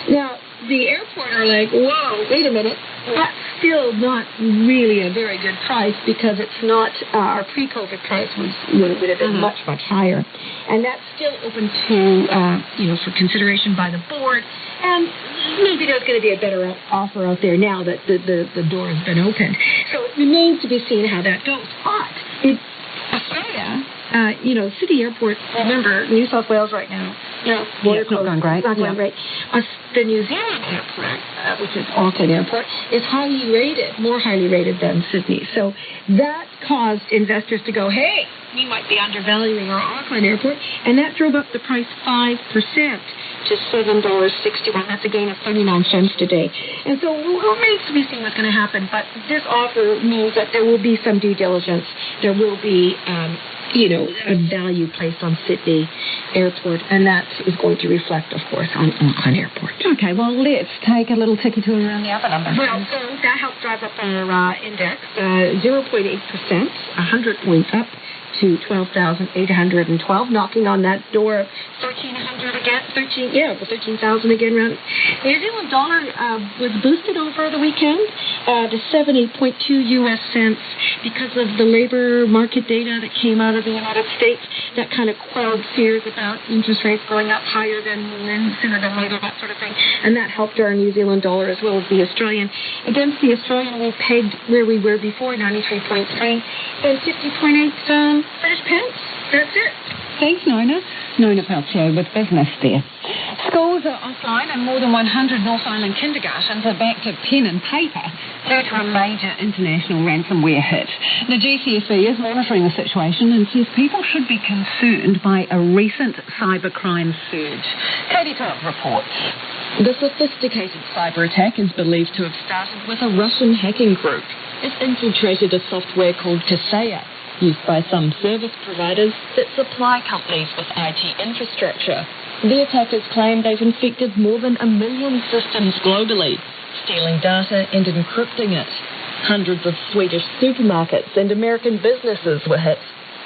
Now, the airport are like, whoa, wait a minute, that's still not really a very good price because it's not, our pre-COVID price would have been much, much higher. And that's still open to, for consideration by the board. And maybe there's going to be a better offer out there now that the door has been opened. So it remains to be seen how that goes. But Australia, City Airport, remember, New South Wales right now, it's not going great. It's not going great. The New Zealand airport, which is Auckland Airport, is highly rated, more highly rated than Sydney. So that caused investors to go, hey, we might be undervaluing our Auckland airport, and that drove up the price 5% to $7.61. That's a gain of 39 cents today. And so it remains to be seen what's going to happen, but this offer means that there will be some due diligence. There will be a value placed on Sydney Airport, and that is going to reflect, of course, on Auckland Airport. Okay, well, let's take a little ticky tour around the other numbers. Well, so that helped drive up our index, 0.8%, 100 points up to 12,812, knocking on that door of 1,300 again, 13,000 again round. The New Zealand dollar was boosted over the weekend to 70.2 US cents because of the labor market data that came out of the United States. That kind of quelled fears about interest rates going up higher than sooner than later, that sort of thing. And that helped our New Zealand dollar as well as the Australian. Against the Australian, we pegged where we were before, 93.3 and 50.8 British pence. That's it. Thanks, Nona. Nona Peltier with business there. Schools are offline and more than 100 North Island kindergartens are back to pen and paper due to a major international ransomware hit. The GCSE is monitoring the situation and says people should be concerned by a recent cybercrime surge. Katie Todd reports. The sophisticated cyber attack is believed to have started with a Russian hacking group. It infiltrated a software called Kaseya, used by some service providers that supply companies with IT infrastructure. The attackers claim they've infected more than 1 million systems globally, stealing data and encrypting it. Hundreds of Swedish supermarkets and American businesses were hit.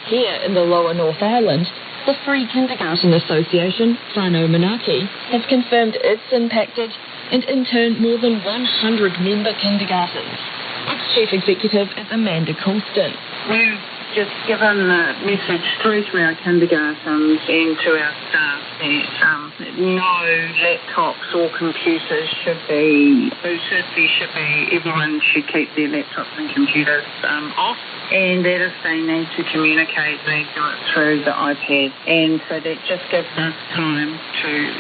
Here in the lower North Island, the Free Kindergarten Association, Whānau Manaaki, has confirmed it's impacted and in turn more than 100 member kindergartens. Its chief executive is Amanda Colston. We've just given the message through to our kindergartens and to our staff that no laptops or computers should be booted. Everyone should keep their laptops and computers off. And that if they need to communicate, they do it through the iPad. And so that just gives us time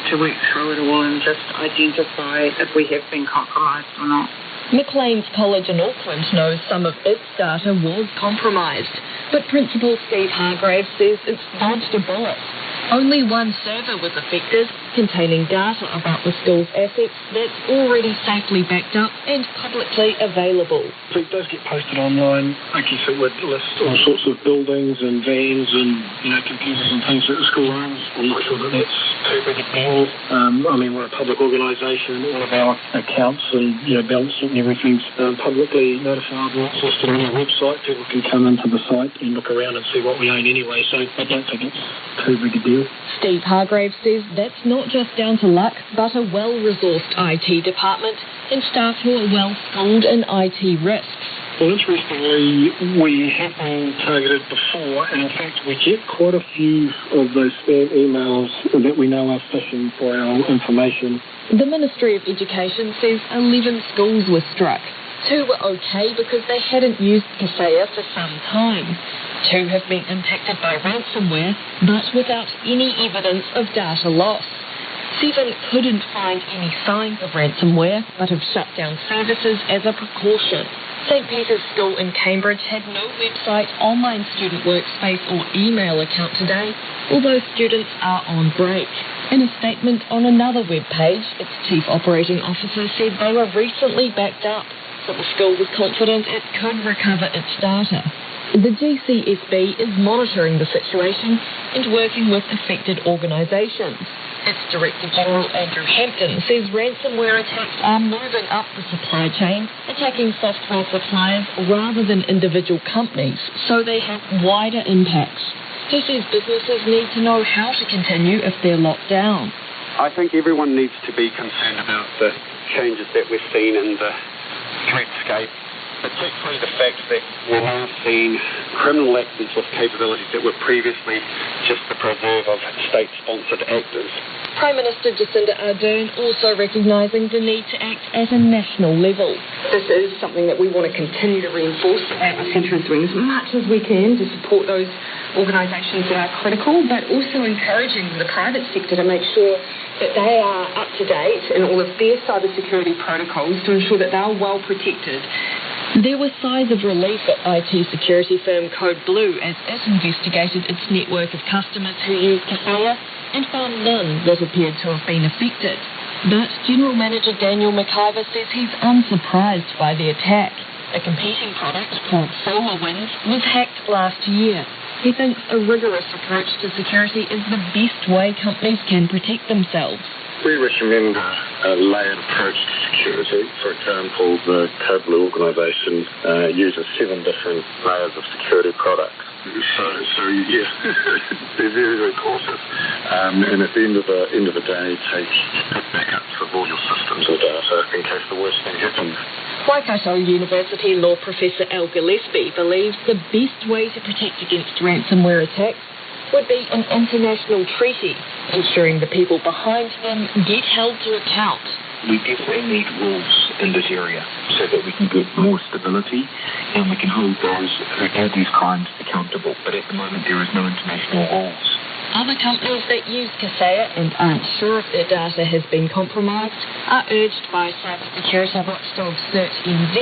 to work through it all and just identify if we have been compromised or not. Maclean's College in Auckland knows some of its data was compromised, but Principal Steve Hargraves says it's dodged a bullet. Only one server was affected, containing data about the school's assets that's already safely backed up and publicly available. If it does get posted online, I guess it would list all sorts of buildings and vans and, computers and things that the school owns. I'm not sure that that's too big a deal. We're a public organisation. All of our accounts and, balancing everything's publicly notifiable. It's listed on our website. People can come into the site and look around and see what we own anyway, so I don't think it's too big a deal. Steve Hargraves says that's not just down to luck, but a well-resourced IT department and staff who are well-schooled in IT risks. Well, interestingly, we have been targeted before, and in fact we get quite a few of those spam emails that we know are phishing for our information. The Ministry of Education says 11 schools were struck. 2 were okay because they hadn't used Kaseya for some time. 2 have been impacted by ransomware, but without any evidence of data loss. 7 couldn't find any signs of ransomware, but have shut down services as a precaution. St. Peter's School in Cambridge had no website, online student workspace or email account today, although students are on break. In a statement on another web page, its chief operating officer said they were recently backed up, but the school was confident it could recover its data. The GCSB is monitoring the situation and working with affected organisations. Its Director General Andrew Hampton says ransomware attacks are moving up the supply chain, attacking software suppliers rather than individual companies, so they have wider impacts. He says businesses need to know how to continue if they're locked down. I think everyone needs to be concerned about the changes that we've seen in the threatscape, particularly the fact that we're now seeing criminal actors with capabilities that were previously just the preserve of state-sponsored actors. Prime Minister Jacinda Ardern also recognising the need to act at a national level. This is something that we want to continue to reinforce. Our centre is doing as much as we can to support those organisations that are critical, but also encouraging the private sector to make sure that they are up to date in all of their cybersecurity protocols to ensure that they are well protected. There was sighs of relief at IT security firm Code Blue as it investigated its network of customers who used Kaseya and found none that appeared to have been affected. But General Manager Daniel McIver says he's unsurprised by the attack. A competing product called SolarWinds was hacked last year. He thinks a rigorous approach to security is the best way companies can protect themselves. We recommend a layered approach to security. For example, the Code Blue organisation uses 7 different layers of security products. So yeah, they're very, very cautious. And at the end of the day, take backups of all your systems and data in case the worst thing happens. Waikato University law professor Al Gillespie believes the best way to protect against ransomware attacks would be an international treaty, ensuring the people behind them get held to account. We definitely need rules in this area so that we can get more stability and we can hold those who do these crimes accountable. But at the moment there is no international rules. Other companies that use Kaseya and aren't sure if their data has been compromised are urged by cybersecurity watchdog Search NZ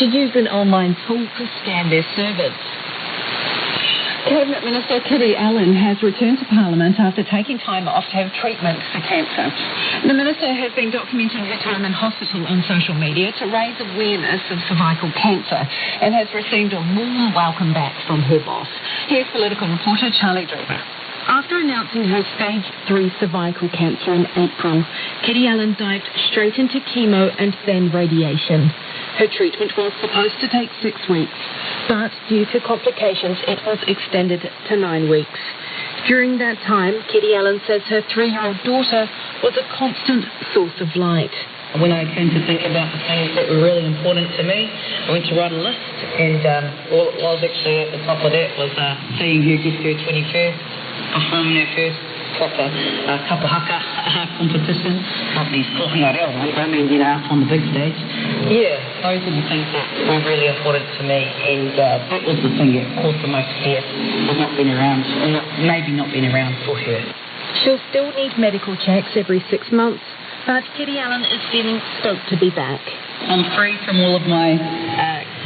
to use an online tool to scan their servers. Cabinet Minister Kitty Allen has returned to Parliament after taking time off to have treatment for cancer. The Minister has been documenting her time in hospital on social media to raise awareness of cervical cancer and has received a warm welcome back from her boss. Here's political reporter Charlie Drever. After announcing her stage 3 cervical cancer in April, Kitty Allen dived straight into chemo and then radiation. Her treatment was supposed to take 6 weeks, but due to complications, it was extended to 9 weeks. During that time, Kitty Allen says her 3-year-old daughter was a constant source of light. When I came to think about the things that were really important to me, I went to write a list, and what was actually at the top of that was seeing her get her 21st, performing her first proper kapa haka competition, not these clocking out elbows, I mean, up on the big stage. Yeah, those are the things that were really important to me, and that was the thing that caused the most fear of not being around, or maybe not being around for her. She'll still need medical checks every 6 months, but Kitty Allen is feeling stoked to be back. I'm free from all of my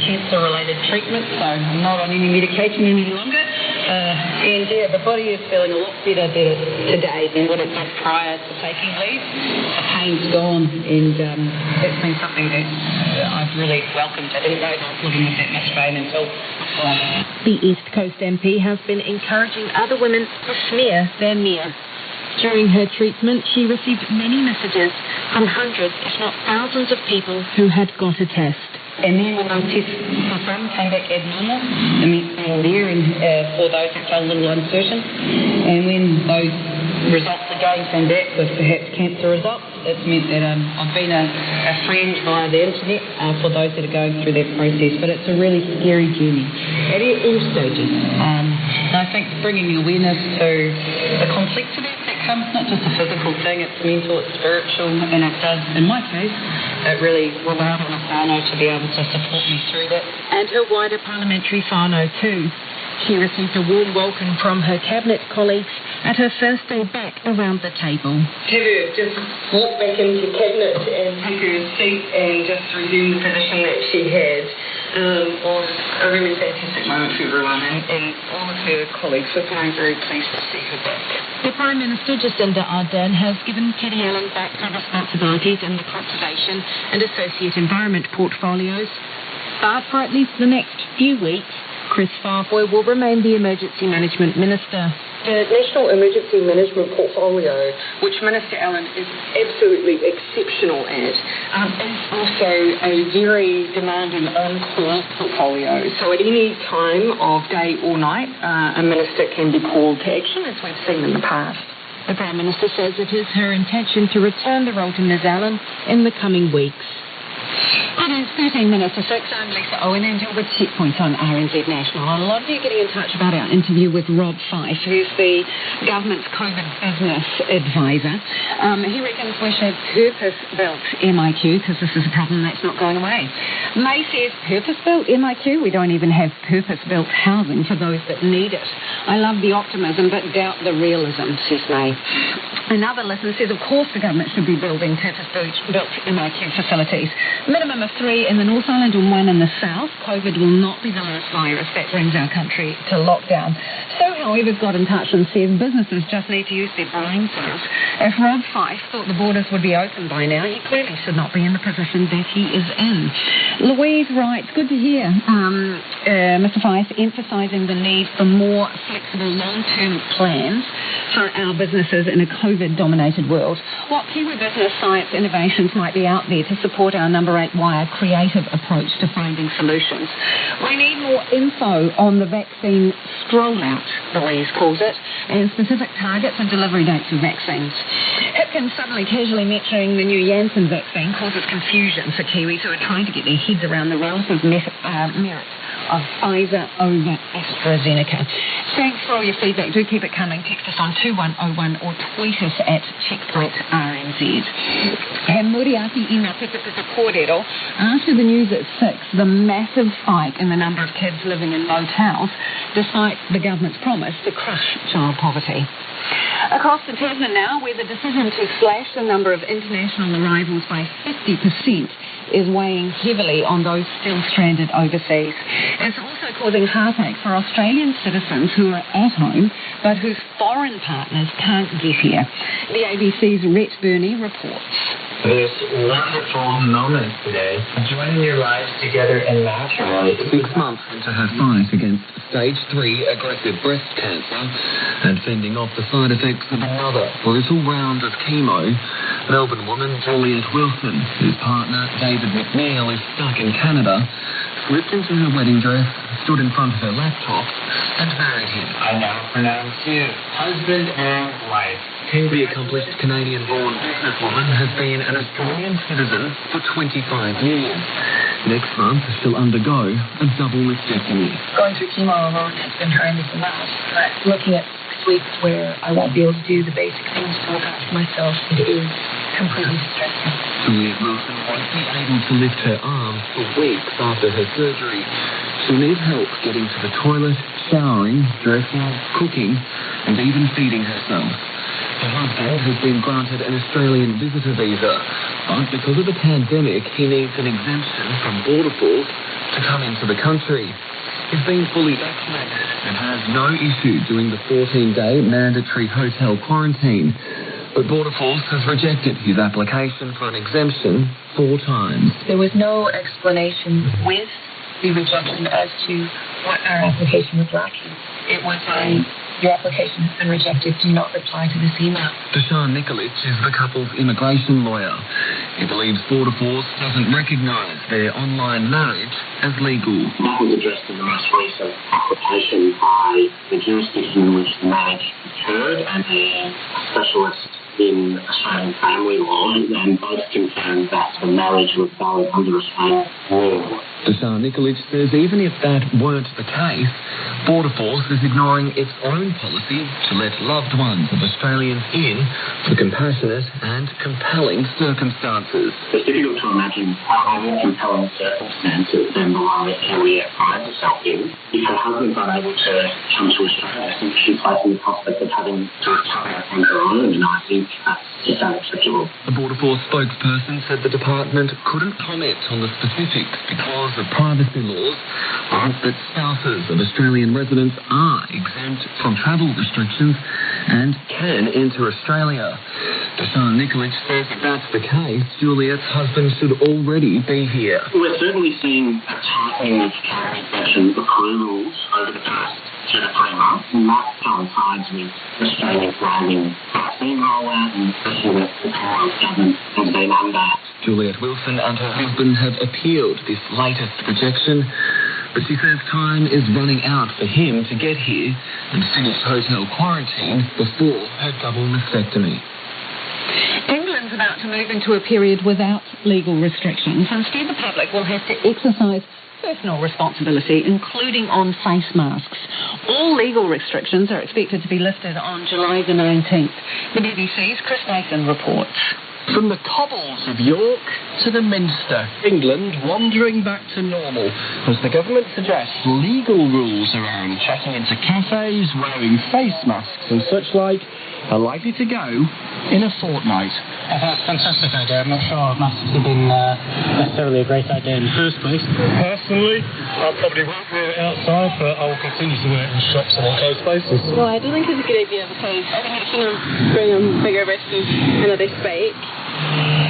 cancer-related treatments, so I'm not on any medication any longer. And yeah, the body is feeling a lot better today than what it did prior to taking leave. The pain's gone, and it's been something that I've really welcomed. I didn't know that I was living with that much pain until The East Coast MP has been encouraging other women to smear their mirror. During her treatment, she received many messages from hundreds, if not thousands of people who had got a test. And then when those tests for some came back abnormal, it meant being there, and for those that felt a little uncertain. And when those results again came back with perhaps cancer results, it's meant that I've been a friend via the internet for those that are going through that process. But it's a really scary journey at all stages. And I think bringing awareness to the complexity that comes, not just a physical thing, it's mental, it's spiritual, and it does, in my case, it really will allow Whānau to be able to support me through that. And her wider parliamentary whānau too. She received a warm welcome from her cabinet colleagues at her first day back around the table. To just walk back into cabinet and take her seat and just resume the position that she had was a really fantastic moment for everyone, and all of her colleagues were very, very pleased to see her back. The Prime Minister, Jacinda Ardern, has given Kitty Allen back her responsibilities in the conservation and associate environment portfolios, but for at least the next few weeks, Chris Farboy will remain the Emergency Management Minister. The National Emergency Management Portfolio, which Minister Allen is absolutely exceptional at, is also a very demanding on-call portfolio. So at any time of day or night, a minister can be called to action, as we've seen in the past. The Prime Minister says it is her intention to return the role to Ms Allen in the coming weeks. It is 13 minutes to 6. I'm Lisa Owen, and you're with Checkpoint on RNZ National. A lot of you getting in touch about our interview with Rob Fife, who's the government's COVID business advisor. He reckons we should have purpose-built MIQ, because this is a problem that's not going away. May says purpose-built MIQ? We don't even have purpose-built housing for those that need it. I love the optimism, but doubt the realism, says May. Another listener says, of course the government should be building purpose-built MIQ facilities. Minimum of 3 in the North Island and 1 in the South. COVID will not be the last virus that brings our country to lockdown. So, however, got in touch and said businesses just need to use their brain cells. If Rob Fife thought the borders would be open by now, he clearly should not be in the position that he is in. Louise writes, good to hear Mr Fife emphasising the need for more flexible long-term plans for our businesses in a COVID-dominated world. What Kiwi business science innovations might be out there to support our number 8 wire creative approach to finding solutions? We need more info on the vaccine stroll-out, Louise calls it, and specific targets and delivery dates of vaccines. Hipkins suddenly casually mentioning the new Janssen vaccine causes confusion for Kiwis who are trying to get their heads around the relative merits of Pfizer over AstraZeneca. Thanks for all your feedback. Do keep it coming. Text us on 2101 or tweet us at checkpointrnz. He muriaki I ngā pepepeka kōrero. After the news at 6, the massive spike in the number of kids living in motels, despite the government's promise to crush child poverty. Across the Tasman now, where the decision to slash the number of international arrivals by 50% is weighing heavily on those still stranded overseas. It's also causing heartache for Australian citizens who are at home but whose foreign partners can't get here. The ABC's Rhett Burney reports. This wonderful moment today, joining your lives together in matrimony. 6 months into her fight against stage 3 aggressive breast cancer and fending off the side effects of another brutal round of chemo, Melbourne woman Juliet Wilson, whose partner David McNeil is stuck in Canada, slipped into her wedding dress, stood in front of her laptop, and married him. I now pronounce you husband and wife. The accomplished Canadian-born businesswoman has been an Australian citizen for 25 years. Next month, she'll undergo a double mastectomy. Going through chemo alone has been horrendous enough, but looking at 6 weeks where I won't be able to do the basic things to look after myself, it is completely distressing. Juliet Wilson won't be able to lift her arms for weeks after her surgery. She'll need help getting to the toilet, showering, dressing, cooking, and even feeding herself. Her husband has been granted an Australian visitor visa, but because of the pandemic, he needs an exemption from border force to come into the country. He's been fully vaccinated and has no issue doing the 14-day mandatory hotel quarantine. But Border Force has rejected his application for an exemption 4 times. There was no explanation with the rejection as to what our application was lacking. It was your application has been rejected. Do not reply to this email. Deshaun Nikolic is the couple's immigration lawyer. He believes Border Force doesn't recognise their online marriage as legal. That was addressed in the most recent application by the jurisdiction in which the marriage occurred and a specialist in Australian family law, and both confirmed that the marriage was valid under Australian law. Deshaun Nikolic says even if that weren't the case, Border Force is ignoring its own policy to let loved ones of Australians in for compassionate and compelling circumstances. It's difficult to imagine how more compelling circumstances than the one that Juliet finds herself in. If her husband's unable to come to Australia, I think she's facing the prospect of having to recover on her own, and I think that's just unacceptable. A Border Force spokesperson said the department couldn't comment on the specifics because of privacy laws, but that spouses of Australian residents are exempt from travel restrictions and can enter Australia. Deshaun Nikolic says if that's the case, Juliet's husband should already be here. We're certainly seeing a tightening of travel infection approvals over the past 2 to 3 months, and that coincides with Australia's rising vaccine rollout and especially with the current government has been under. Juliet Wilson and her husband have appealed this latest rejection, but she says time is running out for him to get here and finish hotel quarantine before her double mastectomy. England's about to move into a period without legal restrictions. Instead, the public will have to exercise personal responsibility, including on face masks. All legal restrictions are expected to be lifted on July the 19th. The BBC's Chris Nathan reports. From the cobbles of York to the Minster, England wandering back to normal as the government suggests legal rules around checking into cafes, wearing face masks and such like are likely to go in a fortnight. I think it's a fantastic idea. I'm not sure masks have been necessarily a great idea in the first place. Personally, I probably won't wear it outside, but I will continue to wear it in shops and enclosed spaces. Well, I don't think it's a good idea because I think it's going to bring a bigger risk of another spike.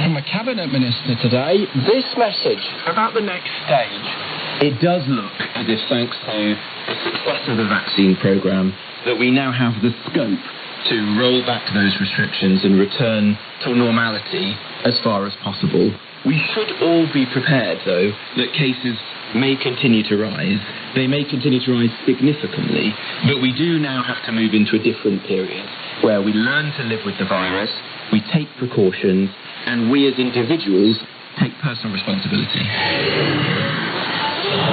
From a cabinet minister today, this message about the next stage. It does look as if, thanks to the success of the vaccine programme, that we now have the scope to roll back those restrictions and return to normality as far as possible. We should all be prepared, though, that cases may continue to rise. They may continue to rise significantly, but we do now have to move into a different period where we learn to live with the virus, we take precautions, and we as individuals take personal responsibility.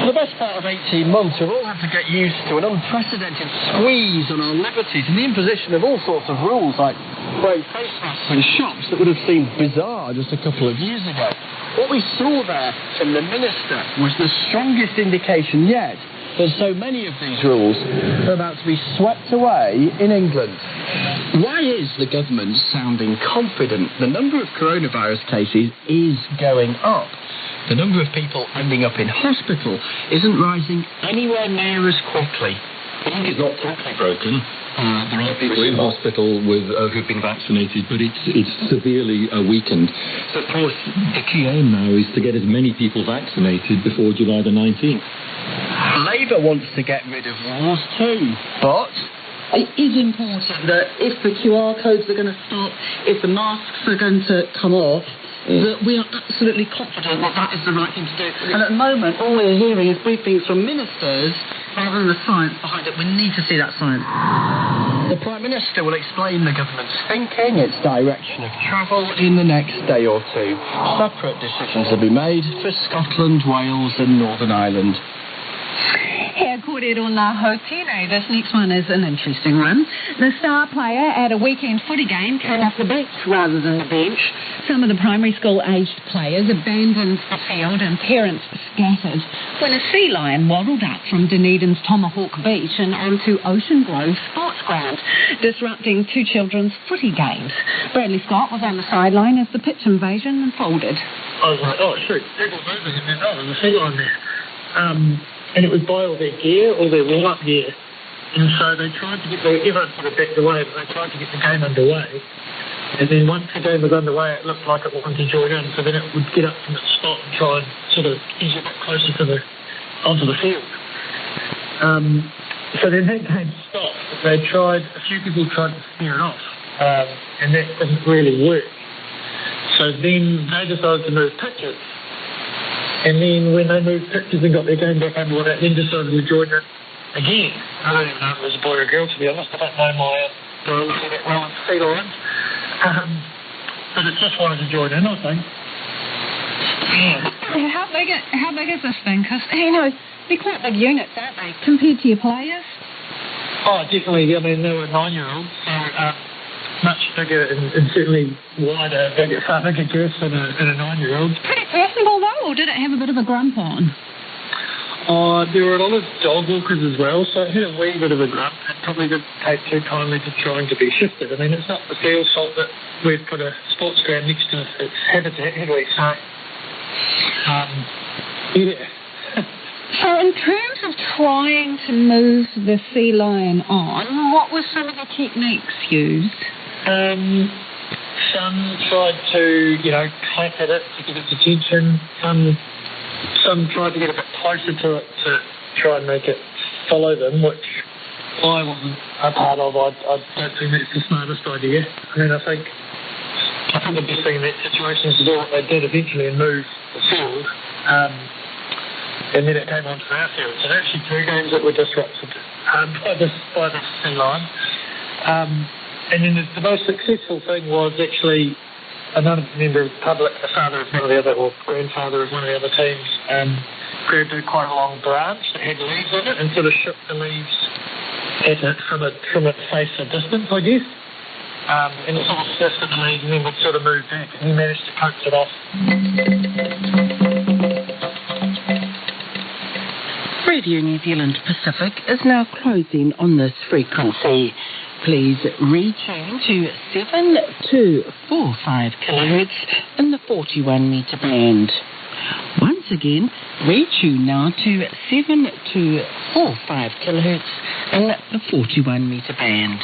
The best best part of 18 months, we've all had to get used to an unprecedented squeeze on our liberties and the imposition of all sorts of rules like brave face masks in shops that would have seemed bizarre just a couple of years ago. What we saw there from the Minister was the strongest indication yet that so many of these rules are about to be swept away in England. Why is the government sounding confident? The number of coronavirus cases is going up. The number of people ending up in hospital isn't rising anywhere near as quickly. I think it's not totally broken. There are people in hospital with who've been vaccinated, but it's severely weakened. So, of course, the key aim now is to get as many people vaccinated before July the 19th. Labour wants to get rid of rules too, but it is important that if the QR codes are going to stop, if the masks are going to come off, that we are absolutely confident that that is the right thing to do. And at the moment, all we're hearing is briefings from ministers rather than the science behind it. We need to see that science. The Prime Minister will explain the government's thinking, its direction of travel in the next day or two. Separate decisions will be made for Scotland, Wales and Northern Ireland. Here, kōrero ngā hautine. This next one is an interesting one. The star player at a weekend footy game came off the bench rather than the bench. Some of the primary school-aged players abandoned the field and parents scattered when a sea lion waddled up from Dunedin's Tomahawk Beach and onto Ocean Grove Sports Ground, disrupting two children's footy games. Bradley Scott was on the sideline as the pitch invasion unfolded. I was like, oh, shoot, people moving, and then, oh, there's a sea lion there. And it was by all their gear, all their warm-up gear. And so they tried to get everyone sort of backed away, but they tried to get the game underway. And then once the game was underway, it looked like it wanted to join in, so then it would get up from its spot and try and sort of edge a bit closer to onto the field. So then that game stopped. A few people tried to steer it off, and that didn't really work. So then they decided to move pitches. And then when they moved pitches and got their game back underway, they then decided to join it again. I don't even know if it was a boy or a girl, to be honest. I don't know my girls that well in sea lions. But it just wanted to join in, I think. Yeah. How big is this thing? Because, they're quite big units, aren't they, compared to your players? Oh, definitely. I mean, they were 9-year-olds, so much bigger and certainly wider, far bigger girths than a 9-year-old. Pretty personable, though, or did it have a bit of a grump on? There were a lot of dog walkers as well, so it had a wee bit of a grump. It probably didn't take too kindly to trying to be shifted. I mean, it's not the field's fault that we've put a sports ground next to its habitat, have we? So, yeah. So in terms of trying to move the sea lion on, what were some of the techniques used? Some tried to, clap at it to get its attention. Some tried to get a bit closer to it to try and make it follow them, which I wasn't a part of. I don't think that's the smartest idea. I mean, I think the best thing in that situation is to do what they did eventually and move the field. And then it came onto our field. So there were actually two games that were disrupted by this sea lion. And then the most successful thing was actually another member of the public, the father of one of the other, or grandfather of one of the other teams, grabbed quite a long branch that had leaves on it and sort of shook the leaves at it from its face a distance, I guess. And it sort of sniffed at the leaves and then would sort of move back, and he managed to coax it off. Radio New Zealand Pacific is now closing on this frequency. Please retune to 7245 kHz in the 41 metre band. Once again, retune now to 7245 kHz in the 41 metre band.